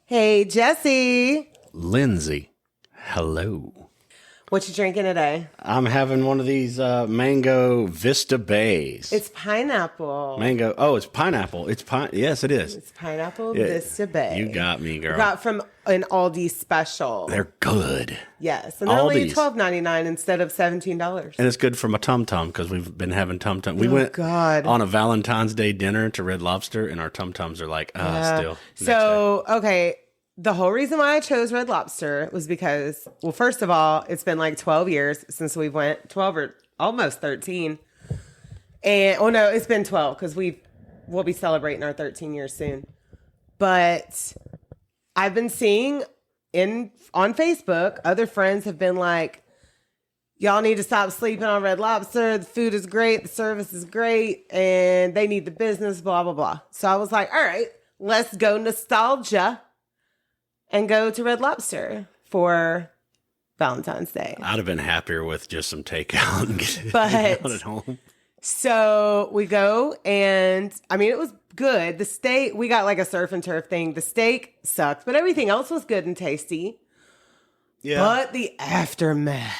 Hey, Jesse. Lindsay, hello. What you drinking today? I'm having one of these mango Vista Bays. It's pineapple. Mango. Oh, it's pineapple. Yes, it is. It's pineapple Vista Bay. You got me, girl. Got from an Aldi special. They're good. Yes, and they're only Aldi's. $12.99 instead of $17. And it's good for my tum-tum because we've been having tum-tum. We went on a Valentine's Day dinner to Red Lobster, and our tum-tums are like, still. So, okay, the whole reason why I chose Red Lobster was because, well, first of all, it's been like 12 years since we went, 12 or almost 13. And, oh no, it's been 12 because we'll be celebrating our 13 years soon. But I've been seeing on Facebook, other friends have been like, y'all need to stop sleeping on Red Lobster. The food is great. The service is great. And they need the business, blah, blah, blah. So I was like, all right, let's go nostalgia and go to Red Lobster for Valentine's Day. I'd have been happier with just some takeout and getting out at home. So we go, and I mean, it was good. The steak, we got like a surf and turf thing. The steak sucked, but everything else was good and tasty. Yeah. But the aftermath.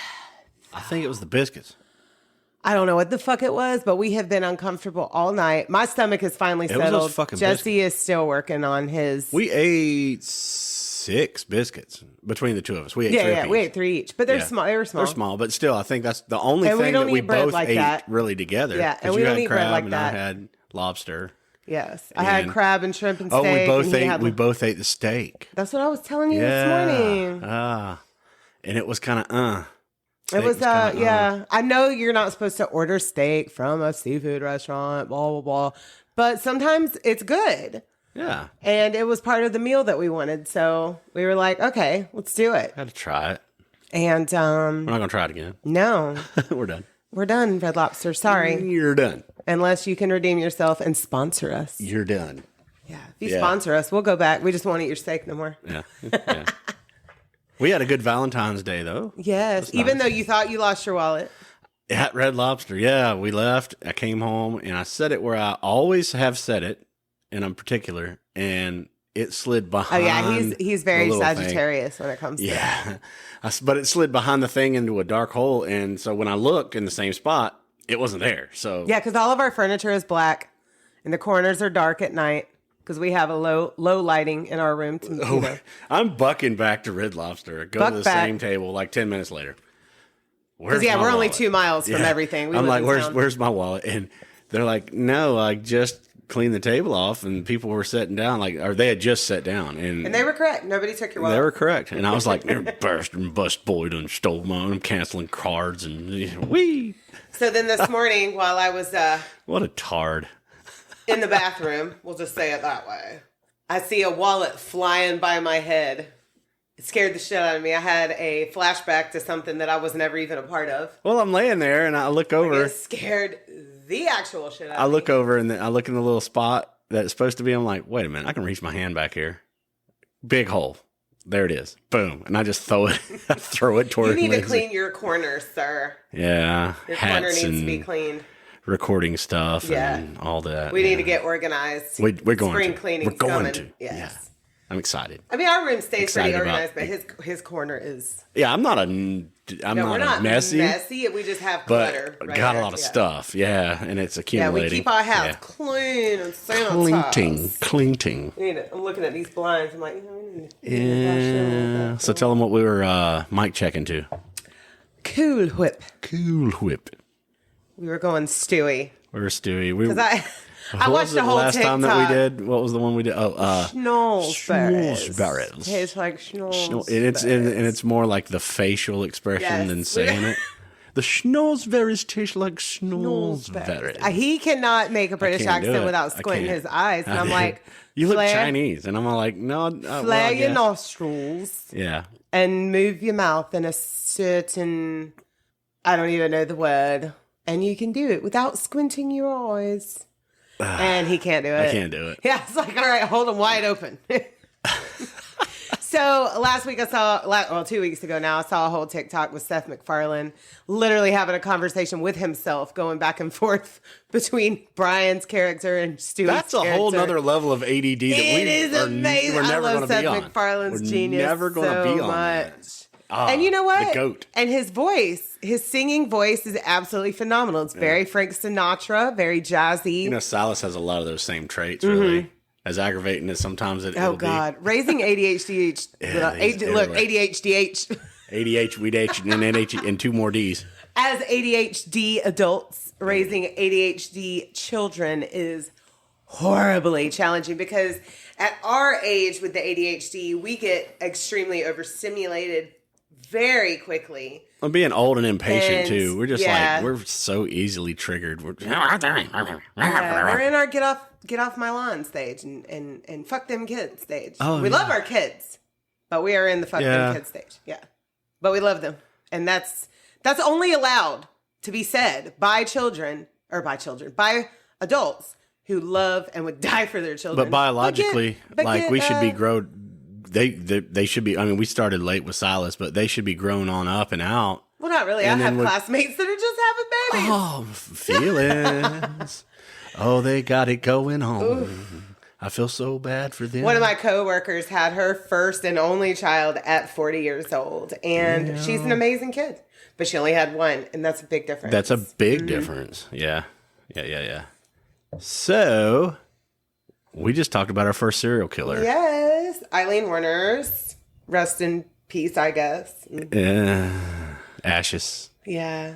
I think it was the biscuits. I don't know what the fuck it was, but we have been uncomfortable all night. My stomach is finally settled. Was those fucking Jesse is still working on his. We ate 6 biscuits between the two of us. We ate 3 apiece. We ate 3 each, but they're small. They were small. They're small, but still, I think that's the only And we thing don't that we eat bread both like ate that. really together. Yeah, and Because we you don't had eat bread crab like and that. I had lobster. Yes, I had crab and shrimp and steak. Oh, we both and ate. We both ate the steak. That's what I was telling you this morning. And it was kind of It was yeah. I know you're not supposed to order steak from a seafood restaurant, blah blah blah, but sometimes it's good. Yeah. And it was part of the meal that we wanted, so we were like, okay, let's do it. Had to try it. And we're not gonna try it again. No, we're done. We're done, Red Lobster. Sorry, you're done. Unless you can redeem yourself and sponsor us. You're done. Yeah, if you sponsor us, we'll go back. We just won't eat your steak no more. Yeah. We had a good Valentine's Day, though. Yes, even though you thought you lost your wallet. At Red Lobster, yeah. We left. I came home, and I set it where I always have set it, and I'm particular, and it slid behind. Oh, yeah, he's very Sagittarius when it comes to that. But it slid behind the thing into a dark hole, and so when I looked in the same spot, it wasn't there. So yeah, because all of our furniture is black, and the corners are dark at night. Because we have a low lighting in our room. I'm bucking back to Red Lobster. Go to the same table like 10 minutes later. Because we're only 2 miles from everything. I'm like, where's my wallet? And they're like, no, I just cleaned the table off, and people were sitting down, or they had just sat down, and they were correct. Nobody took your wallet. They were correct, and I was like, "You're bust boy done stole mine. I'm canceling cards and wee." So then this morning, while I was what a tard. In the bathroom, we'll just say it that way, I see a wallet flying by my head. It scared the shit out of me. I had a flashback to something that I was never even a part of. Well, I'm laying there, and I look over. It scared the actual shit out of me. I look over, and I look in the little spot that it's supposed to be. I'm like, wait a minute, I can reach my hand back here. Big hole. There it is. Boom. And I just throw it toward You need to clean your corner, sir. Yeah. Your corner needs to be cleaned. Recording stuff and all that. We need to get organized. We're going Spring to. cleaning. We're going coming. to. Yes. Yeah. I'm excited. I mean, our room stays pretty organized, but his corner is. Yeah, I'm not messy. We just have clutter. But got a lot of stuff. Yeah, and it's accumulating. Yeah, we keep our house clean and sanitized. Cleaning. I'm looking at these blinds. I'm like, yeah. So tell them what we were mic checking to. Cool Whip. Cool Whip. We were going Stewie. We were Stewie. I watched the whole last TikTok. time that we did. What was the one we did? Schnozberries. Tastes like schnozberries. And it's more like the facial expression than saying it. The schnozberries taste like schnozberries. He cannot make a British accent without squinting his eyes. And I'm like, you look Chinese. And I'm like, no. Flare your nostrils. Yeah. And move your mouth in a certain, I don't even know the word. And you can do it without squinting your eyes. And he can't do it. I can't do it. Yeah, it's like, all right, hold them wide open. So So last week I saw, well, 2 weeks ago now, I saw a whole TikTok with Seth MacFarlane literally having a conversation with himself, going back and forth between Brian's character and Stewie's That's a whole nother level of ADD that It is amazing. we're never going to Seth be on. MacFarlane's genius Never going to so be on much. that. And you know what? The GOAT. And his voice, his singing voice is absolutely phenomenal. It's very Frank Sinatra, very jazzy. You know, Silas has a lot of those same traits, really. As aggravating as sometimes it'll be. Oh, God. Raising ADHD. Look, ADHDH. ADH, WDH, and then NH, and 2 more Ds. As ADHD adults, raising ADHD children is horribly challenging because at our age with the ADHD, we get extremely overstimulated very quickly. I'm being old and impatient, And, too. We're just yeah. like, we're so easily triggered. We're We're in our get off my lawn stage and fuck them kids stage. Oh, we yeah. love our kids, but we are in the fuck them kids stage. Yeah. But we love them. And that's only allowed to be said by adults who love and would die for their children. But biologically, we should be grown. They should be. I mean, we started late with Silas, but they should be grown on up and out. Well, not really. I And have then classmates that are just having babies. Oh, feelings. Oh, they got it going on. Oof. I feel so bad for them. One of my coworkers had her first and only child at 40 years old, and she's an amazing kid. But she only had one, and that's a big difference. That's a big difference. Yeah. So, we just talked about our first serial killer. Yes. Eileen Werner's. Rest in peace, I guess. Ashes. Yeah.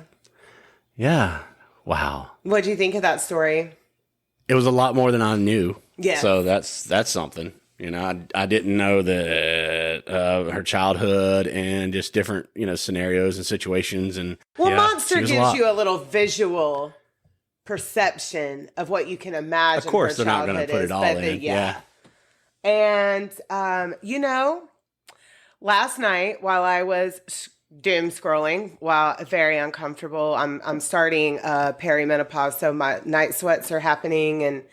Yeah. Wow. What'd you think of that story? It was a lot more than I knew. Yeah. So that's something. You know, I didn't know that her childhood and just different, scenarios and situations. And Monster gives you a little visual perception of what you can imagine. Of course, her they're not going to put it all in. Yeah. And, last night while I was doom scrolling, while very uncomfortable, I'm starting perimenopause, so my night sweats are happening, and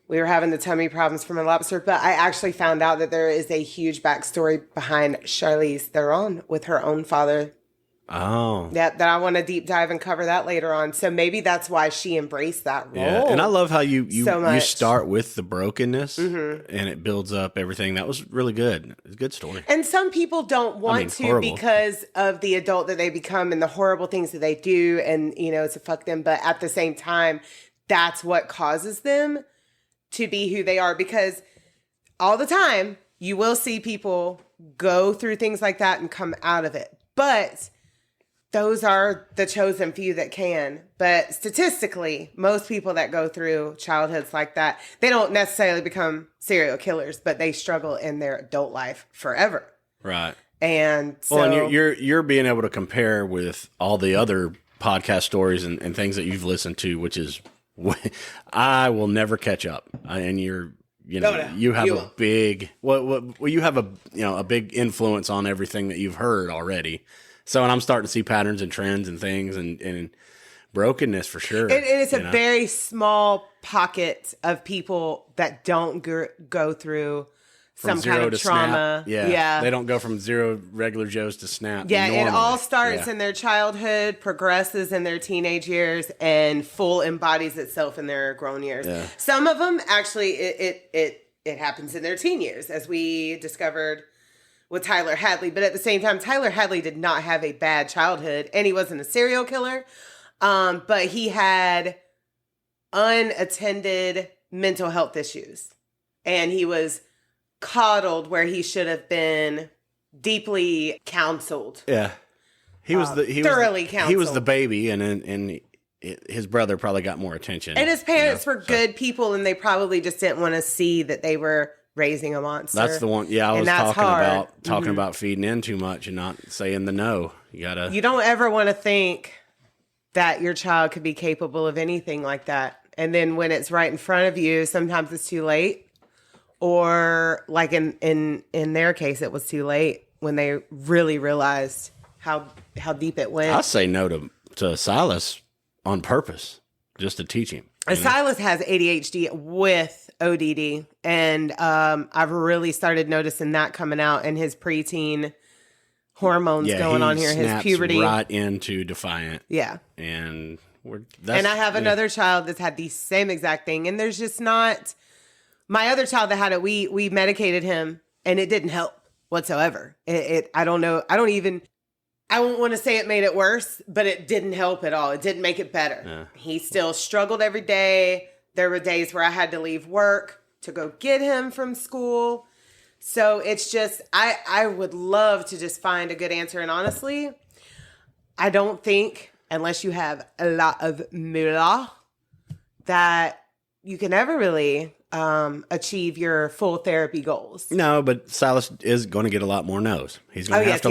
we were having the tummy problems from a lobster. But I actually found out that there is a huge backstory behind Charlize Theron with her own father. Oh. That I want to deep dive and cover that later on. So maybe that's why she embraced that role. Yeah, and I love how you start with the brokenness Mm-hmm. and it builds up everything. That was really good. It's a good story. And some people don't want to horrible. because of the adult that they become and the horrible things that they do, and to fuck them. But at the same time, that's what causes them to be who they are, because all the time you will see people go through things like that and come out of it. But those are the chosen few that can. But statistically, most people that go through childhoods like that, they don't necessarily become serial killers, but they struggle in their adult life forever. Right. And so, and you're being able to compare with all the other podcast stories and things that you've listened to, which is I will never catch up. And you have a big you have a big influence on everything that you've heard already. So, and I'm starting to see patterns and trends and things and brokenness for sure. And it's a very small pocket of people that don't go through some kind of trauma. Yeah. They don't go from zero regular Joes to snap. Yeah, normally. it all starts in their childhood, progresses in their teenage years, and full embodies itself in their grown years. Yeah. Some of them actually, it happens in their teen years, as we discovered with Tyler Hadley. But at the same time, Tyler Hadley did not have a bad childhood, and he wasn't a serial killer, but he had unattended mental health issues, and he was coddled where he should have been deeply counseled. Yeah, he was thoroughly counseled. He was the baby, and his brother probably got more attention. And his parents were good people, and they probably just didn't want to see that they were raising a monster. That's the one. Yeah, I was talking about feeding in too much and not saying the no. You don't ever want to think that your child could be capable of anything like that. And then when it's right in front of you, sometimes it's too late. Or like in their case, it was too late when they really realized how deep it went. I say no to Silas on purpose, just to teach him. Silas has ADHD with ODD, and I've really started noticing that coming out in his preteen hormones going on here, his puberty. Right into defiant. Yeah. And I have another child that's had the same exact thing, and there's just not. My other child that had it, we medicated him, and it didn't help whatsoever. I don't know. I won't want to say it made it worse, but it didn't help at all. It didn't make it better. Yeah. He still struggled every day. There were days where I had to leave work to go get him from school. So it's just, I would love to just find a good answer. And honestly, I don't think, unless you have a lot of moolah, that you can ever really achieve your full therapy goals. No, but Silas is going to get a lot more no's. He's going to have to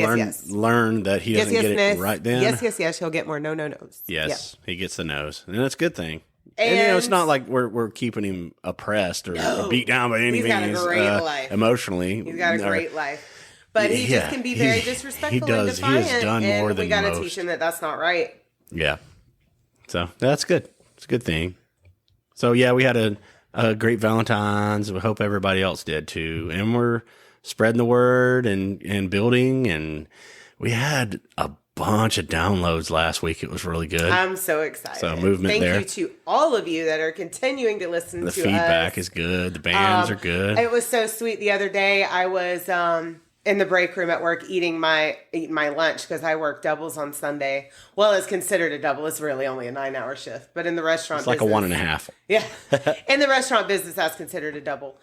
learn that he doesn't get it right then. Yes. He'll get more no's. Yes, he gets the no's. And that's a good thing. And it's not like we're keeping him oppressed or beat down by any means. He's got a great life. Emotionally. He's got a great life. But he just can be very disrespectful and defiant. He has done more than most. We got to teach him that that's not right. Yeah. So that's good. It's a good thing. So yeah, we had a great Valentine's. We hope everybody else did too. And we're spreading the word and building. And we had a bunch of downloads last week. It was really good. I'm so excited. So movement there. Thank you to all of you that are continuing to listen to us. The feedback is good. The bands are good. It was so sweet. The other day I was in the break room at work eating my lunch because I work doubles on Sunday. Well, it's considered a double. It's really only a 9-hour shift. But in the restaurant business. It's like a 1.5. Yeah. In the restaurant business, that's considered a double.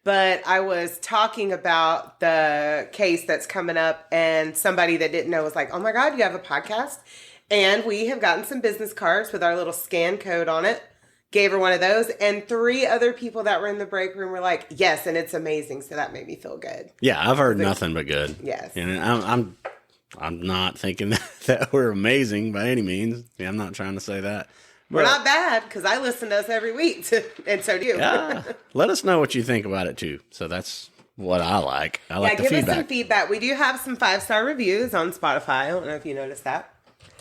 But I was talking about the case that's coming up, and somebody that didn't know was like, oh my God, you have a podcast? And we have gotten some business cards with our little scan code on it. Gave her one of those, and 3 other people that were in the break room were like, yes, and it's amazing. So that made me feel good. Yeah, I've heard nothing but good. Yes. And I'm not thinking that we're amazing by any means. Yeah, I'm not trying to say that. We're not bad, because I listen to us every week, and so do you. Yeah. Let us know what you think about it, too. So that's what I like. I like the feedback. Give us some feedback. We do have some 5-star reviews on Spotify. I don't know if you noticed that.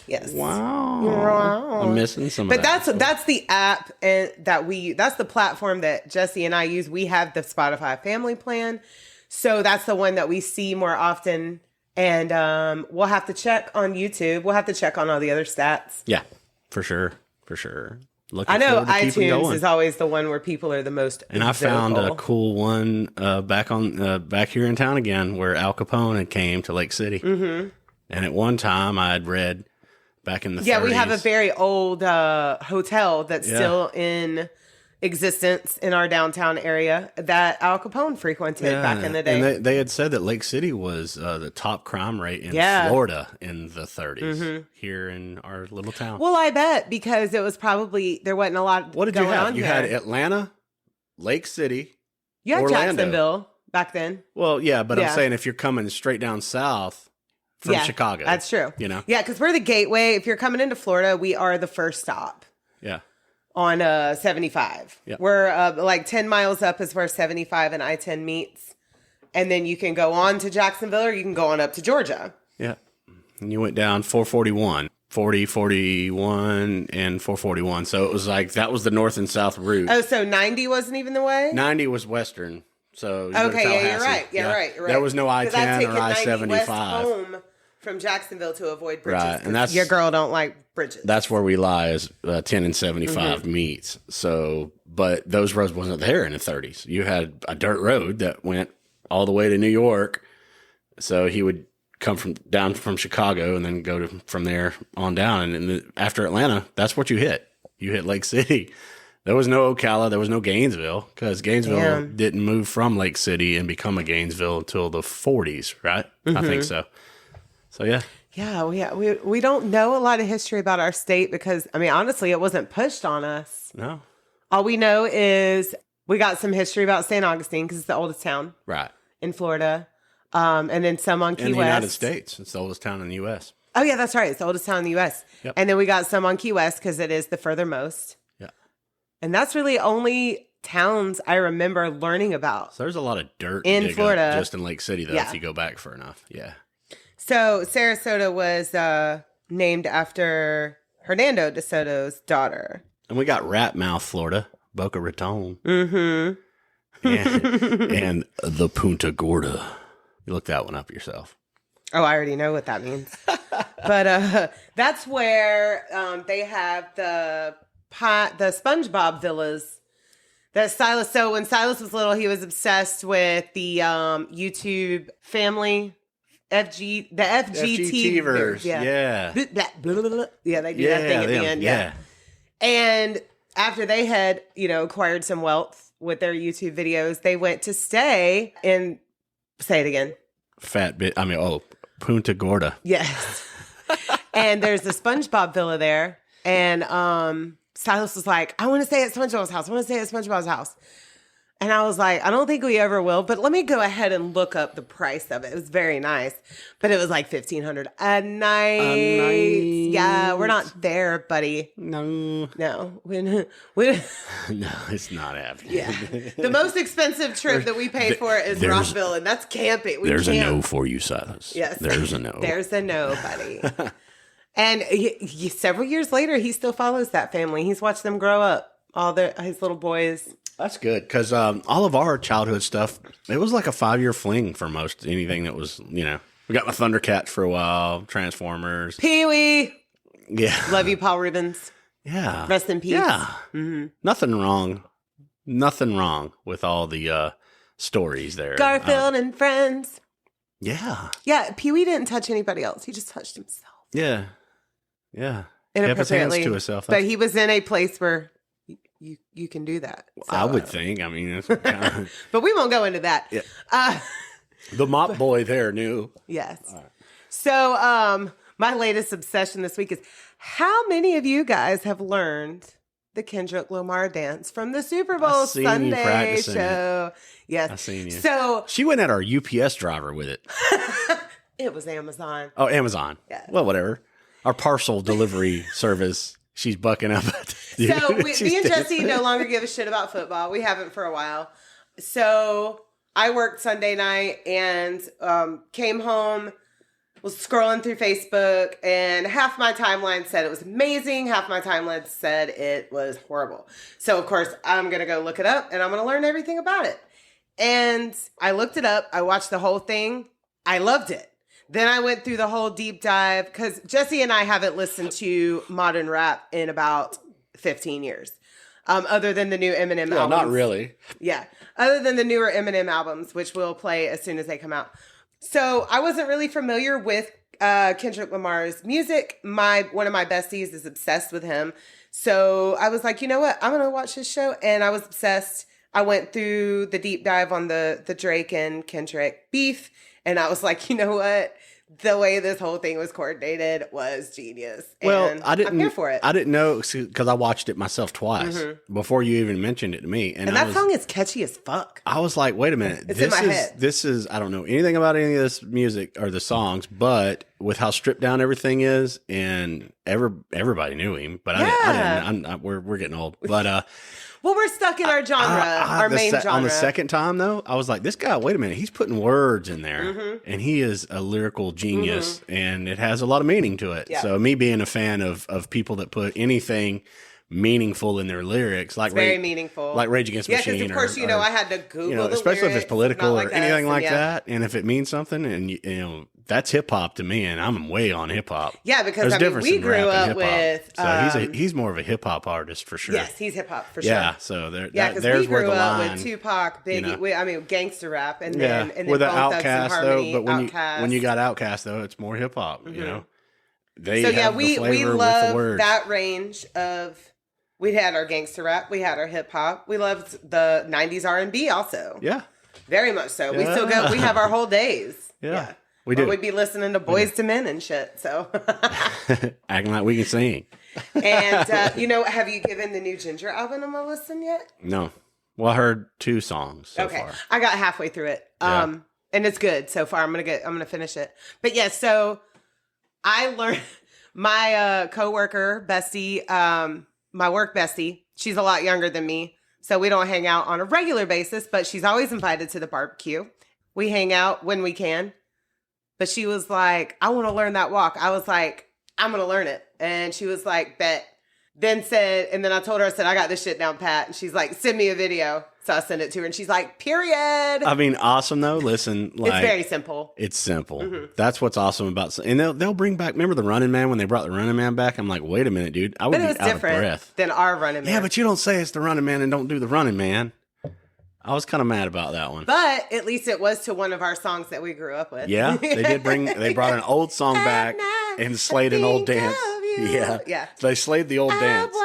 Yes. Wow. I'm missing some of that. But that's the app that's the platform that Jesse and I use. We have the Spotify family plan. So that's the one that we see more often. And we'll have to check on YouTube. We'll have to check on all the other stats. Yeah, for sure. For sure. I know iTunes is always the one where people are the most And I found a cool one back here in town again where Al Capone had came to Lake City. Mm-hmm. And at one time I had read back in the 30s. Yeah, we have a very old hotel that's still in existence in our downtown area that Al Capone frequented back in the day. And they had said that Lake City was the top crime rate in Florida in the 30s here in our little town. Well, I bet because it was probably, there wasn't a lot What did you have? You had Atlanta, Lake City, you had Orlando. Jacksonville back then. Well, yeah, but I'm saying if you're coming straight down south from Chicago. That's true. You know? Yeah, because we're the gateway. If you're coming into Florida, we are the first stop. Yeah. On 75. Yep. We're like 10 miles up is where 75 and I-10 meets. And then you can go on to Jacksonville or you can go on up to Georgia. Yeah. And you went down 441, 40, 41, and 441. So it was like, that was the north and south route. Oh, so 90 wasn't even the way? 90 was western. So okay, you're right. You're right. There was no I-10 or I-75. Home from Jacksonville to avoid bridges. Right, and that's your girl don't like bridges. That's where we lie is 10 and 75 meets. So, but those roads wasn't there in the 30s. You had a dirt road that went all the way to New York. So he would come down from Chicago and then go from there on down. And after Atlanta, that's what you hit. You hit Lake City. There was no Ocala. There was no Gainesville because Gainesville didn't move from Lake City and become a Gainesville until the 40s, right? I think so. So, yeah. Yeah, we don't know a lot of history about our state because, I mean, honestly, it wasn't pushed on us. No. All we know is we got some history about St. Augustine because it's the oldest town. Right. In Florida. And then some on Key West. In the United States. It's the oldest town in the U.S. Oh, yeah, that's right. It's the oldest town in the U.S. Yep. And then we got some on Key West because it is the furthermost. Yeah. And that's really only towns I remember learning about. So there's a lot of dirt in Florida. Just in Lake City, though, if you go back far enough. Yeah. So Sarasota was named after Hernando de Soto's daughter. And we got Rat Mouth, Florida, Boca Raton. Mm-hmm. and the Punta Gorda. You look that one up yourself. Oh, I already know what that means. But that's where they have the SpongeBob villas that Silas. So when Silas was little, he was obsessed with the YouTube family. The FGTverse. Yeah. Yeah, they do that thing at the end. Yeah. And after they had, acquired some wealth with their YouTube videos, they went to stay in, say it again. Punta Gorda. Yes. And there's the SpongeBob villa there. And Silas was like, I want to stay at SpongeBob's house. And I was like, I don't think we ever will, but let me go ahead and look up the price of it. It was very nice, but it was like $1,500 a night. Yeah, we're not there, buddy. No, we no, it's not happening. Yeah, the most expensive trip that we paid for is Rockville, and that's camping. There's a no for you, Silas. Yes, there's a no. There's a no, buddy. And several years later, he still follows that family. He's watched them grow up, his little boys. That's good, because all of our childhood stuff, it was like a 5-year fling for most anything that was, we got my Thundercats for a while, Transformers. Pee-wee. Yeah. Love you, Paul Rubens. Yeah. Rest in peace. Yeah. Mm-hmm. Nothing wrong with all the stories there. Garfield and Friends. Yeah. Yeah, Pee-wee didn't touch anybody else. He just touched himself. Yeah. Yeah. Inappropriately. Kept his hands to himself. But he was in a place where you can do that. So, I would think. I mean, it's kinda... but we won't go into that. Yeah. The mop boy there knew. Yes. Right. So, my latest obsession this week is how many of you guys have learned the Kendrick Lamar dance from the Super Bowl Sunday show? Yes. I seen you. So she went at our UPS driver with it. It was Amazon. Oh, Amazon. Yeah. Well, whatever. Our parcel delivery service. She's bucking up. So me and Jesse no longer give a shit about football. We haven't for a while. So I worked Sunday night and came home, was scrolling through Facebook, and half my timeline said it was amazing. Half my timeline said it was horrible. So, of course, I'm going to go look it up, and I'm going to learn everything about it. And I looked it up. I watched the whole thing. I loved it. Then I went through the whole deep dive because Jesse and I haven't listened to modern rap in about 15 years. Other than the new Eminem albums. Not really. Yeah. Other than the newer Eminem albums, which we'll play as soon as they come out. So I wasn't really familiar with Kendrick Lamar's music. One of my besties is obsessed with him. So I was like, you know what? I'm going to watch this show. And I was obsessed. I went through the deep dive on the Drake and Kendrick beef. And I was like, you know what? The way this whole thing was coordinated was genius. And I'm here for it. I didn't know because I watched it myself twice before you even mentioned it to me. And that song is catchy as fuck. I was like, wait a minute. It's in my head. This is, I don't know anything about any of this music or the songs, but with how stripped down everything is, and everybody knew him, but I didn't. We're getting old. But well, we're stuck in our genre, our main genre. On the second time, though, I was like, this guy, wait a minute. He's putting words in there, and he is a lyrical genius, and it has a lot of meaning to it. Yeah. So me being a fan of people that put anything meaningful in their lyrics, like very meaningful, like Rage Against the Machine. Yeah, because of course, I had to Google the especially lyrics, if it's political or anything like and that, and if it means something, and that's hip hop to me, and I'm way on hip hop. Yeah, because we grew up with. So he's more of a hip hop artist for sure. Yes, he's hip hop for sure. Yeah, so because there's we grew where the up line, with Tupac, Biggie. Gangster rap, and then with the Bone Thugs and Outkast Harmony, though. But Outkast. when you got Outkast though, it's more hip hop. They we love that range of. We had our gangster rap. We had our hip hop. We loved the 90s R&B also. Yeah. Very much so. We still go. We have our whole days. Yeah. We do. We'd be listening to Boys to Men and shit. So. Acting like we can sing. And, have you given the new Ginger album a listen yet? No. Well, I heard 2 songs so far. I got halfway through it. And it's good so far. I'm going to finish it. But yeah, so I learned my coworker, bestie, my work bestie, she's a lot younger than me, so we don't hang out on a regular basis, but she's always invited to the barbecue. We hang out when we can. But she was like, I want to learn that walk. I was like, I'm going to learn it. And she was like, bet. Then said, and then I told her, I said, I got this shit down pat. And she's like, send me a video. So I sent it to her and she's like, period. I mean, awesome though. Listen, like, it's very simple. It's simple. That's what's awesome about, and they'll bring back, remember the Running Man when they brought the Running Man back? I'm like, wait a minute, dude. I would be out of breath. Than our Running Man. Yeah, but you don't say it's the Running Man and don't do the Running Man. I was kind of mad about that one. But at least it was to one of our songs that we grew up with. Yeah, they brought an old song back and slayed an old dance. Yeah. They slayed the old dance.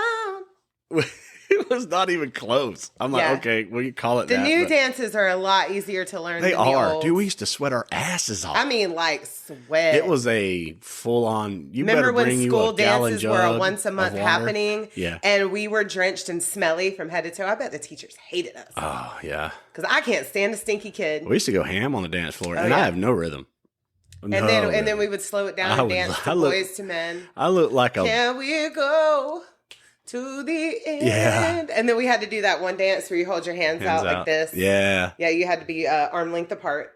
It was not even close. I'm like, okay, well, you call it that. The new dances are a lot easier to learn than the old. Dude, we used to sweat our asses off. I mean, like, sweat. It was a full-on, remember when school dances were a once-a-month happening? Yeah. And we were drenched and smelly from head to toe? I bet the teachers hated us. Oh, yeah. Because I can't stand a stinky kid. We used to go ham on the dance floor, and I have no rhythm. And then we would slow it down and dance to Boys to Men. I look like a... Can we go to the end? Yeah. And then we had to do that one dance where you hold your hands out like this. Yeah. Yeah, you had to be arm length apart.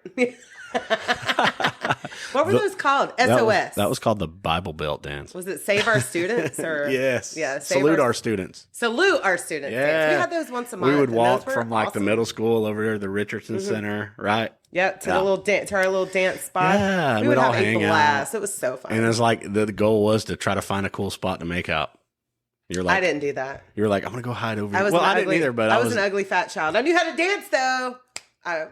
What were those called? SOS. That was called the Bible Belt dance. Was it Save Our Students? Or yes. Yeah. Salute our students. Salute our students. Yeah. Dance. We had those once a month. We would walk from like the middle school over there to the Richardson Center, right? Yep, to our little dance spot. Yeah, we would all have hang a blast. It was so fun. And it's like the goal was to try to find a cool spot to make out. You're like, I didn't do that. You're like, I'm gonna go hide over. I didn't either, but I was an ugly fat child. I knew how to dance though. I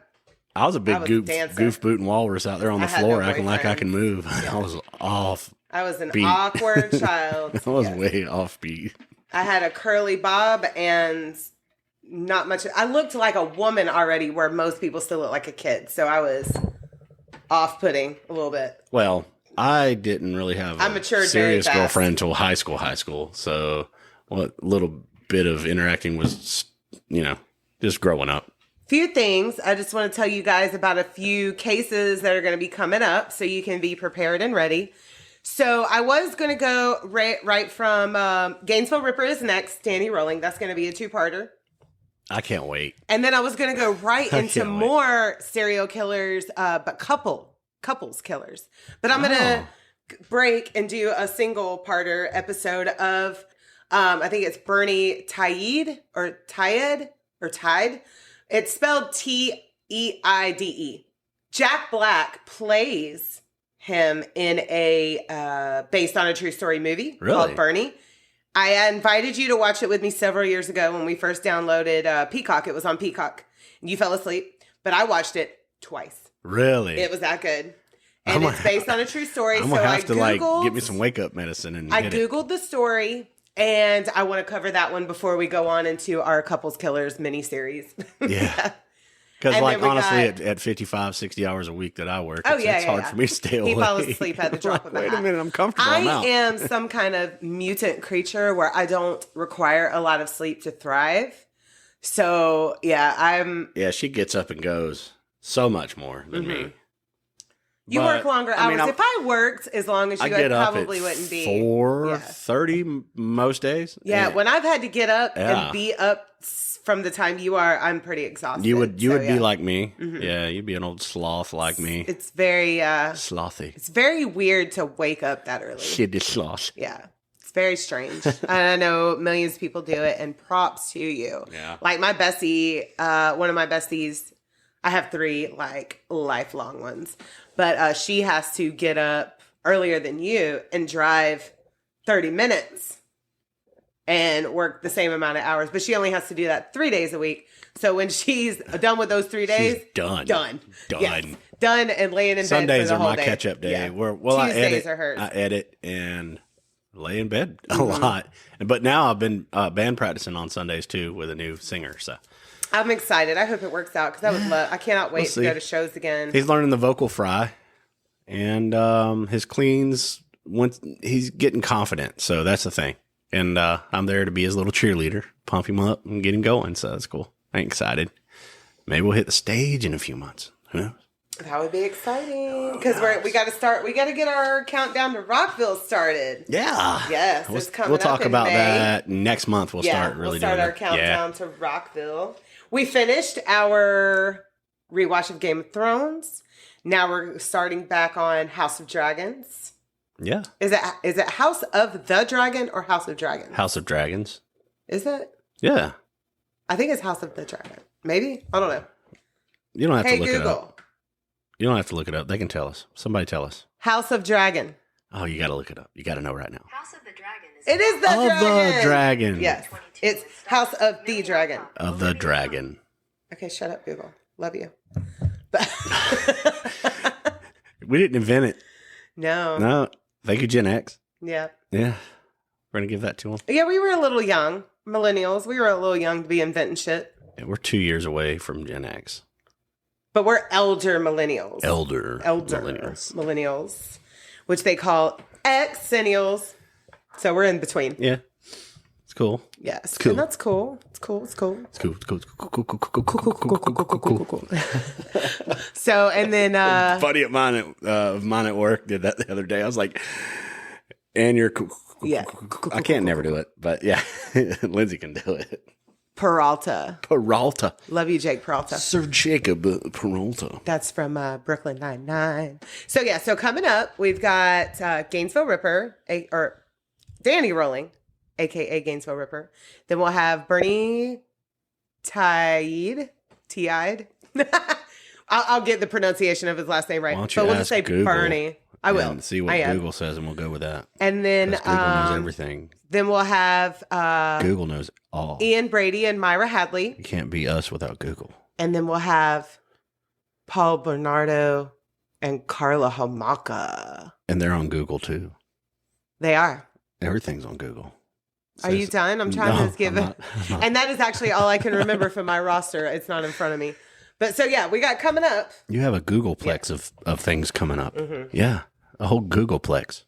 was a big goof boot and walrus out there on the floor, acting like I can move. Yeah. I was off. I was an awkward child. I was way off beat. I had a curly bob and not much. I looked like a woman already, where most people still look like a kid. So I was off-putting a little bit. Well, I didn't really have a serious girlfriend until high school. So what little bit of interacting was, just growing up. Few things. I just want to tell you guys about a few cases that are going to be coming up so you can be prepared and ready. So I was going to go right from Gainesville Ripper is next, Danny Rolling. That's going to be a two-parter. I can't wait. And then I was going to go right into more serial killers, but couples killers. But I'm going to break and do a single-parter episode of, I think it's Bernie Tiede or Tiede. It's spelled T-E-I-D-E. Jack Black plays him in a based on a true story movie called Bernie. I invited you to watch it with me several years ago when we first downloaded Peacock. It was on Peacock. You fell asleep, but I watched it twice. Really? It was that good. And it's based on a true story. I'm going to have to get me some wake-up medicine. I Googled the story. And I want to cover that one before we go on into our Couples Killers miniseries. Yeah. Because, honestly, at 55, 60 hours a week that I work, it's hard for me to stay awake. He falls asleep at the drop of a hat. Wait a minute, I'm comfortable. I am some kind of mutant creature where I don't require a lot of sleep to thrive. So, yeah, she gets up and goes so much more than me. You work longer hours. If I worked as long as you, I probably wouldn't be 4:30 most days. Yeah, when I've had to get up and be up from the time you are, I'm pretty exhausted. You would be like me. Yeah, you'd be an old sloth like me. It's very slothy. It's very weird to wake up that early. Shitty sloth. Yeah. It's very strange. I know millions of people do it, and props to you. Yeah. Like my bestie, one of my besties, I have 3 like lifelong ones. But she has to get up earlier than you and drive 30 minutes and work the same amount of hours. But she only has to do that 3 days a week. So when she's done with those 3 days, she's done. Yes. Done and laying in bed Sundays for the whole day. Sundays are my catch-up day. Yeah. Tuesdays are hers. I edit and lay in bed a lot. But now I've been band practicing on Sundays, too, with a new singer. So I'm excited. I hope it works out because I cannot wait to go to shows again. He's learning the vocal fry, and his cleans. He's getting confident, so that's the thing. And I'm there to be his little cheerleader, pump him up and get him going. So that's cool. I'm excited. Maybe we'll hit the stage in a few months. Who knows? That would be exciting because we got to start. We got to get our countdown to Rockville started. Yeah. Yes, it's coming. We'll talk up in about May. that next month. We'll start our countdown to Rockville. We finished our rewatch of Game of Thrones. Now we're starting back on House of Dragons. Yeah. Is it House of the Dragon or House of Dragons? House of Dragons. Is it? Yeah. I think it's House of the Dragon. Maybe? I don't know. You don't have to look Google. it up. You don't have to look it up. They can tell us. Somebody tell us. House of Dragon. Oh, you got to look it up. You got to know right now. House of the Dragon is It is the Dragon. The Dragon. Yes. It's House of the Dragon. Of the Dragon. Okay, shut up, Google. Love you. We didn't invent it. No. No. Thank you, Gen X. Yeah. Yeah. We're going to give that to them. Yeah, we were a little young. Millennials. We were a little young to be inventing shit. Yeah, we're 2 years away from Gen X. But we're elder millennials. Elder millennials. Which they call Xennials. So we're in between. Yeah. It's cool. Yes. It's cool. And that's cool. It's cool. It's cool. It's cool. It's cool. Cool. So, and then buddy of mine at work did that the other day. I was like, and you're cool. Yeah. I can't never do it, but yeah, Lindsay can do it. Peralta. Love you, Jake Peralta. Sir Jacob Peralta. That's from Brooklyn Nine-Nine. So, yeah. So, coming up, we've got Gainesville Ripper, or Danny Rolling, a.k.a. Gainesville Ripper. Then we'll have Bernie Tiede. I'll get the pronunciation of his last name right. Why don't you but we'll ask just say Google Bernie. I will. And see what Google says, and we'll go with that. And then 'Cause Google knows everything. Then we'll have Google knows all. Ian Brady and Myra Hadley. You can't be us without Google. And then we'll have Paul Bernardo and Carla Homaka. And they're on Google too. They are. Everything's on Google. Are you done? I'm trying to give it. And that is actually all I can remember from my roster. It's not in front of me. But so, yeah, we got coming up. You have a Googleplex of things coming up. Mm-hmm. Yeah, a whole Googleplex.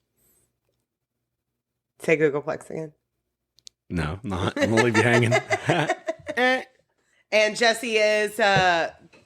Say Googleplex again. No, not. I'm going to leave you hanging. And Jesse is,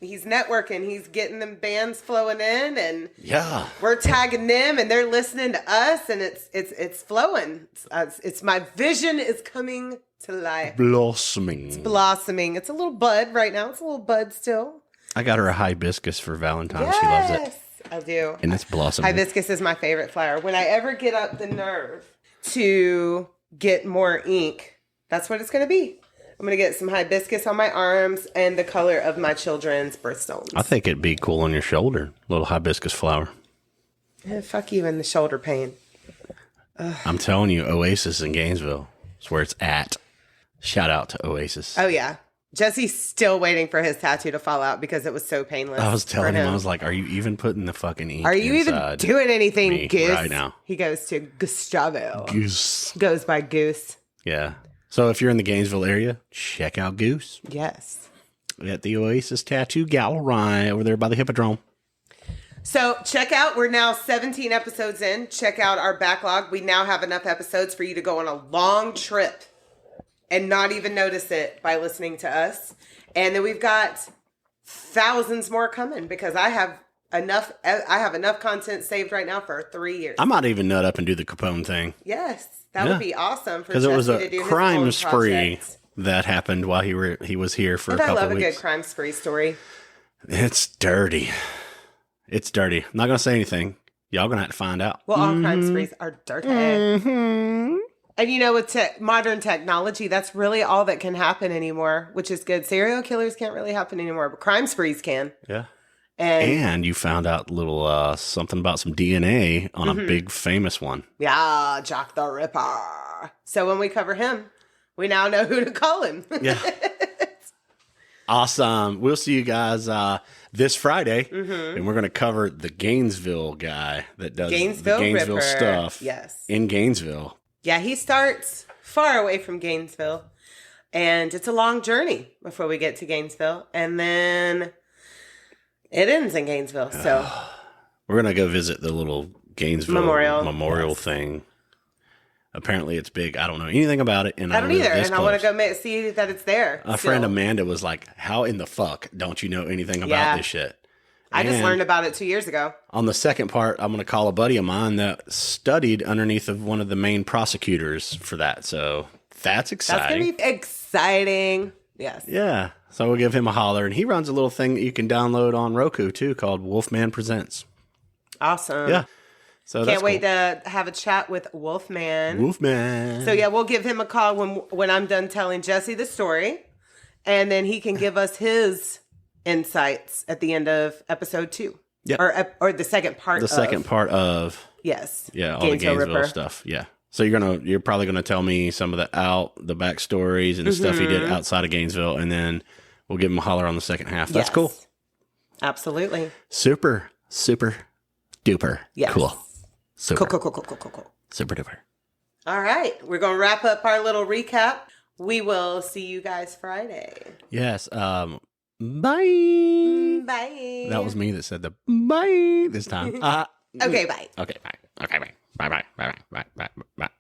he's networking. He's getting them bands flowing in, and yeah, we're tagging them, and they're listening to us, and it's flowing. It's my vision is coming to life. Blossoming. It's blossoming. It's a little bud right now. It's a little bud still. I got her a hibiscus for Valentine's. Yes, she loves it. I do. And it's blossoming. Hibiscus is my favorite flower. When I ever get up the nerve to get more ink, that's what it's going to be. I'm going to get some hibiscus on my arms and the color of my children's birthstones. I think it'd be cool on your shoulder. Little hibiscus flower. Fuck you in the shoulder pain. Ugh. I'm telling you, Oasis in Gainesville is where it's at. Shout out to Oasis. Oh, yeah. Jesse's still waiting for his tattoo to fall out because it was so painless. I was telling him, I was like, are you even putting the fucking ink Are you even doing anything, Goose? Right now. He goes to Gustavo. Goose. Goes by Goose. Yeah. So if you're in the Gainesville area, check out Goose. Yes. At the Oasis Tattoo Gallery over there by the Hippodrome. So check out, we're now 17 episodes in. Check out our backlog. We now have enough episodes for you to go on a long trip and not even notice it by listening to us. And then we've got thousands more coming because I have enough content saved right now for 3 years. I might even nut up and do the Capone thing. Yes, that would be awesome for because it was Jesse a crime spree that happened while he was here for a couple of weeks. I love a good crime spree story. It's dirty. It's dirty. I'm not gonna say anything. Y'all gonna have to find out. Well, all crime sprees are dirty. Mm-hmm. And you know, with modern technology, that's really all that can happen anymore, which is good. Serial killers can't really happen anymore, but crime sprees can. Yeah. And you found out little something about some DNA on a big famous one. Yeah, Jack the Ripper. So when we cover him, we now know who to call him. Yeah. Awesome. We'll see you guys this Friday, and we're going to cover the Gainesville guy that does the Gainesville stuff. Yes. In Gainesville. Yeah, he starts far away from Gainesville, and it's a long journey before we get to Gainesville, and then it ends in Gainesville. So we're gonna go visit the little Gainesville memorial thing. Apparently, it's big. I don't know anything about it, and I don't either. And I want to go see that it's there. A friend Amanda was like, "How in the fuck don't you know anything about this shit?" I just learned about it 2 years ago. On the second part, I'm going to call a buddy of mine that studied underneath of one of the main prosecutors for that. So that's exciting. That's going to be exciting. Yes. Yeah. So we'll give him a holler. And he runs a little thing that you can download on Roku, too, called Wolfman Presents. Awesome. Yeah. So can't wait to have a chat with Wolfman. Wolfman. So yeah, we'll give him a call when I'm done telling Jesse the story, and then he can give us his insights at the end of episode 2. Yeah, or the second part. The second part of yes, yeah, all the Gainesville stuff. Yeah. So you're probably gonna tell me some of the backstories and the stuff he did outside of Gainesville, and then we'll give him a holler on the second half. That's cool. Absolutely. Super duper. Yes. Cool. Super. Cool. Super duper. All right. We're going to wrap up our little recap. We will see you guys Friday. Yes. Bye. Bye. That was me that said the bye this time. Okay, bye. Okay, bye. Okay, bye. Bye. Bye. Bye. Bye. Bye. Bye. Bye.